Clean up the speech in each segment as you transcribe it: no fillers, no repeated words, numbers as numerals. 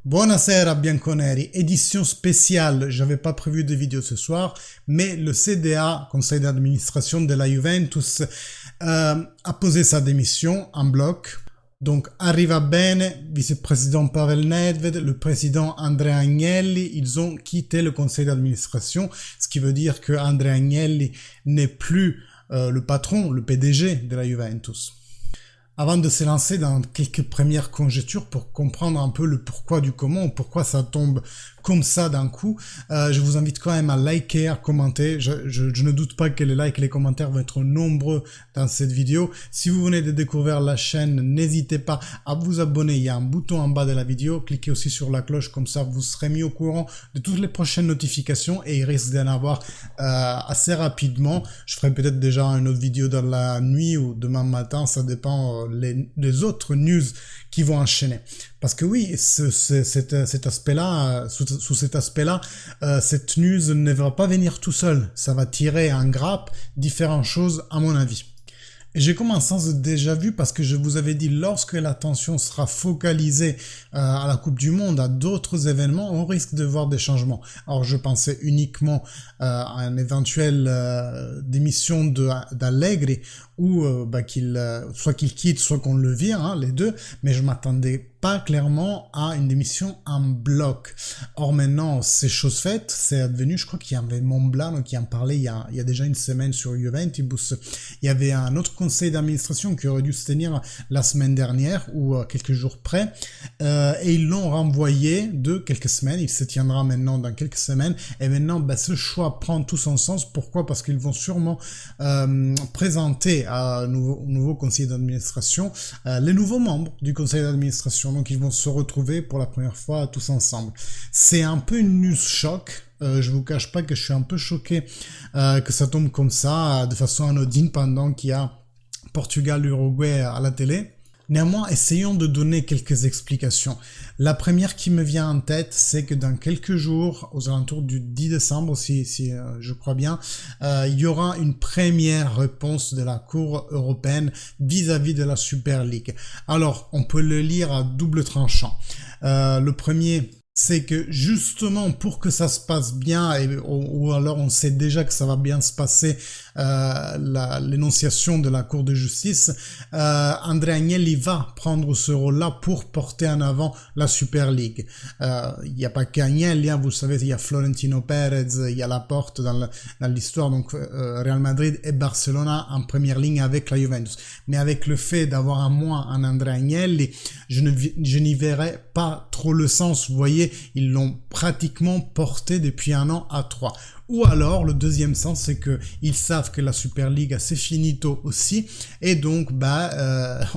Buonasera Bianconeri, édition spéciale, j'avais pas prévu de vidéo ce soir, mais le CDA, conseil d'administration de la Juventus, a posé sa démission en bloc. Donc arriva bene, vice-président Pavel Nedved, le président Andrea Agnelli, ils ont quitté le conseil d'administration, ce qui veut dire que Andrea Agnelli n'est plus le patron, le PDG de la Juventus. Avant de se lancer dans quelques premières conjectures pour comprendre un peu le pourquoi du comment, pourquoi ça tombe comme ça d'un coup, je vous invite quand même à liker, à commenter. Je ne doute pas que les likes et les commentaires vont être nombreux dans cette vidéo. Si vous venez de découvrir la chaîne, n'hésitez pas à vous abonner. Il y a un bouton en bas de la vidéo. Cliquez aussi sur la cloche, comme ça vous serez mis au courant de toutes les prochaines notifications et il risque d'en avoir assez rapidement. Je ferai peut-être déjà une autre vidéo dans la nuit ou demain matin, ça dépend les autres news qui vont enchaîner. Parce que oui, cet aspect-là, sous cet aspect-là, cette news ne va pas venir tout seul. Ça va tirer en grappe différentes choses à mon avis. Et j'ai comme un sens de déjà vu parce que je vous avais dit lorsque l'attention sera focalisée à la Coupe du Monde, à d'autres événements, on risque de voir des changements. Alors je pensais uniquement à une éventuelle démission d'Allegri ou soit qu'il quitte, soit qu'on le vire, hein, les deux, mais je m'attendais pas clairement à une démission en bloc. Or maintenant, c'est chose faite, c'est advenu, je crois qu'il y avait Montblanc qui en parlait il y a déjà une semaine sur Juventus. Il y avait un autre conseil d'administration qui aurait dû se tenir la semaine dernière ou quelques jours près, et ils l'ont renvoyé de quelques semaines, il se tiendra maintenant dans quelques semaines, et maintenant ce choix prend tout son sens. Pourquoi? Parce qu'ils vont sûrement présenter au nouveau conseil d'administration les nouveaux membres du conseil d'administration. Donc ils vont se retrouver pour la première fois tous ensemble. C'est un peu une news choc. Je vous cache pas que je suis un peu choqué que ça tombe comme ça, de façon anodine, pendant qu'il y a Portugal-Uruguay à la télé. Néanmoins, essayons de donner quelques explications. La première qui me vient en tête, c'est que dans quelques jours, aux alentours du 10 décembre, si je crois bien, il y aura une première réponse de la Cour européenne vis-à-vis de la Super League. Alors, on peut le lire à double tranchant. Le premier, c'est que justement pour que ça se passe bien, ou alors on sait déjà que ça va bien se passer, l'énonciation de la Cour de justice, Andrea Agnelli va prendre ce rôle-là pour porter en avant la Super League. Il n'y a pas qu'Agnelli, hein, vous savez, il y a Florentino Pérez, il y a Laporte dans l'histoire, donc Real Madrid et Barcelona en première ligne avec la Juventus. Mais avec le fait d'avoir un moins en Andrea Agnelli, je n'y verrai pas trop le sens. Vous voyez, ils l'ont pratiquement porté depuis 1 an à 3. Ou alors, le deuxième sens, c'est que ils savent que la Super League c'est finito aussi, et donc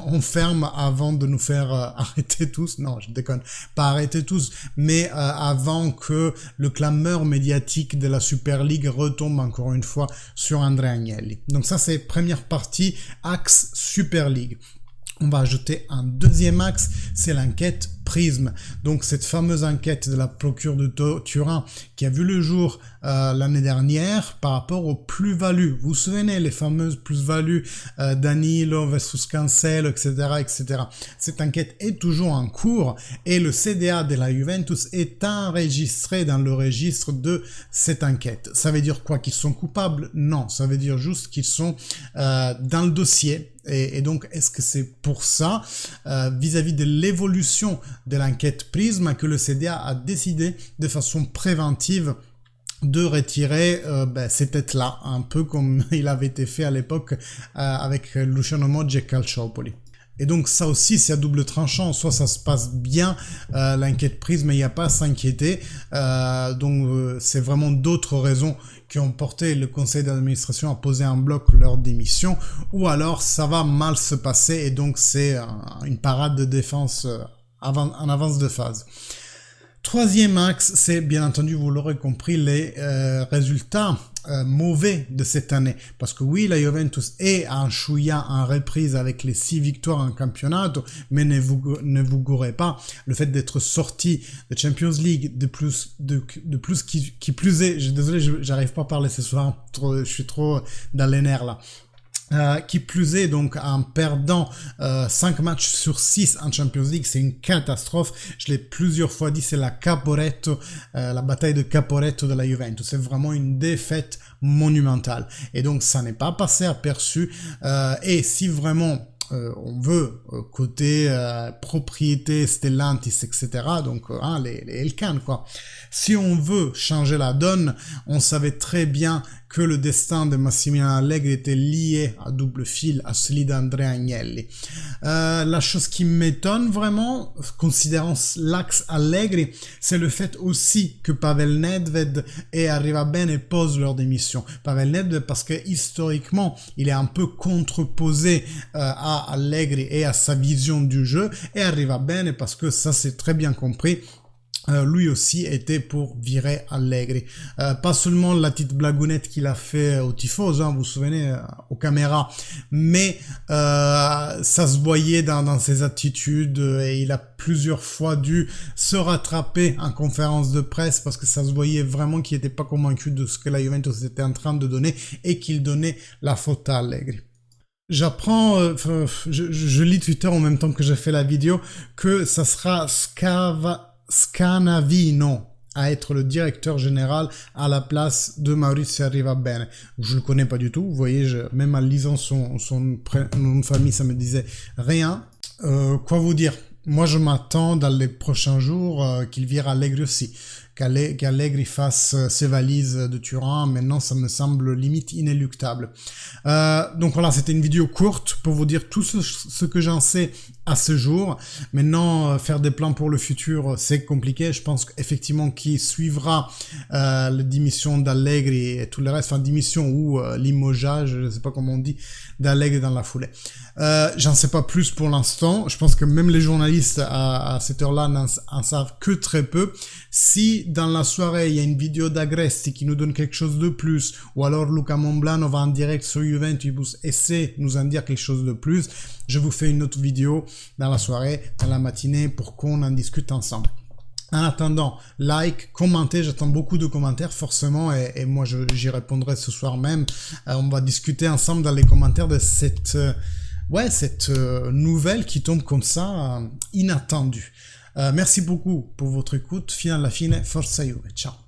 on ferme avant de nous faire arrêter tous. Non, je déconne, pas arrêter tous, mais avant que le clameur médiatique de la Super League retombe encore une fois sur Andrea Agnelli. Donc ça, c'est première partie, axe Super League. On va ajouter un deuxième axe, c'est l'enquête Prism. Donc cette fameuse enquête de la procure de Turin qui a vu le jour l'année dernière par rapport aux plus-values. Vous vous souvenez, les fameuses plus-values Danilo versus Cancelo, etc., etc. Cette enquête est toujours en cours et le CDA de la Juventus est enregistré dans le registre de cette enquête. Ça veut dire quoi? Qu'ils sont coupables? Non, ça veut dire juste qu'ils sont dans le dossier. Et donc, est-ce que c'est pour ça, vis-à-vis de l'évolution de l'enquête Prism, que le CDA a décidé de façon préventive de retirer ces têtes-là, un peu comme il avait été fait à l'époque avec Luciano Moggi et Calciopoli. Et donc ça aussi c'est à double tranchant, soit ça se passe bien, l'enquête Prism, mais il n'y a pas à s'inquiéter, c'est vraiment d'autres raisons qui ont porté le conseil d'administration à poser en bloc leur démission, ou alors ça va mal se passer et donc c'est une parade de défense en avance de phase. Troisième axe, c'est bien entendu, vous l'aurez compris, les résultats mauvais de cette année. Parce que oui, la Juventus est en chouïa en reprise avec les 6 victoires en championnat, mais ne vous gourrez pas. Le fait d'être sorti de Champions League, de plus qui plus est, désolé, j'arrive pas à parler ce soir, je suis trop dans les nerfs là. Qui plus est, donc en perdant 5 matchs sur 6 en Champions League, c'est une catastrophe. Je l'ai plusieurs fois dit, c'est la Caporetto, la bataille de Caporetto de la Juventus. C'est vraiment une défaite monumentale. Et donc ça n'est pas passé aperçu. Et si vraiment on veut côté propriété Stellantis, etc. Donc les Elkann, quoi. Si on veut changer la donne, on savait très bien que le destin de Massimiliano Allegri était lié à double fil à celui d'Andrea Agnelli. La chose qui m'étonne vraiment, considérant l'axe Allegri, c'est le fait aussi que Pavel Nedved et Arrivabene posent leur démission. Pavel Nedved parce que historiquement, il est un peu contreposé à Allegri et à sa vision du jeu, et Arrivabene parce que ça c'est très bien compris. Lui aussi était pour virer Allegri. Pas seulement la petite blagounette qu'il a fait aux tifosi, vous vous souvenez, aux caméras, mais ça se voyait dans ses attitudes, et il a plusieurs fois dû se rattraper en conférence de presse parce que ça se voyait vraiment qu'il n'était pas convaincu de ce que la Juventus était en train de donner et qu'il donnait la faute à Allegri. J'apprends, je lis Twitter en même temps que j'ai fait la vidéo, que ça sera Scanavino à être le directeur général à la place de Maurizio Arrivabene. Je le connais pas du tout, vous voyez, même en lisant son nom de famille, ça me disait rien. Quoi vous dire? Moi, je m'attends dans les prochains jours qu'il vire Allegri aussi. Qu'Allegri fasse ses valises de Turin. Maintenant, ça me semble limite inéluctable. Donc voilà, c'était une vidéo courte pour vous dire tout ce que j'en sais à ce jour. Maintenant, faire des plans pour le futur, c'est compliqué. Je pense qu'effectivement, qui suivra la démission d'Allegri et tout le reste, enfin démission ou limogeage, je ne sais pas comment on dit, d'Allegri dans la foulée. J'en sais pas plus pour l'instant. Je pense que même les journalistes à cette heure-là n'en savent que très peu. Si dans la soirée il y a une vidéo d'Agresti qui nous donne quelque chose de plus, ou alors Luca Monblano va en direct sur Juventus et sait nous en dire quelque chose de plus, je vous fais une autre vidéo dans la soirée, dans la matinée, pour qu'on en discute ensemble. En attendant, like, commentez, j'attends beaucoup de commentaires forcément, et moi j'y répondrai ce soir même. On va discuter ensemble dans les commentaires de cette nouvelle qui tombe comme ça, inattendue. Merci beaucoup pour votre écoute. Fino alla fine, forza Juve. Ciao.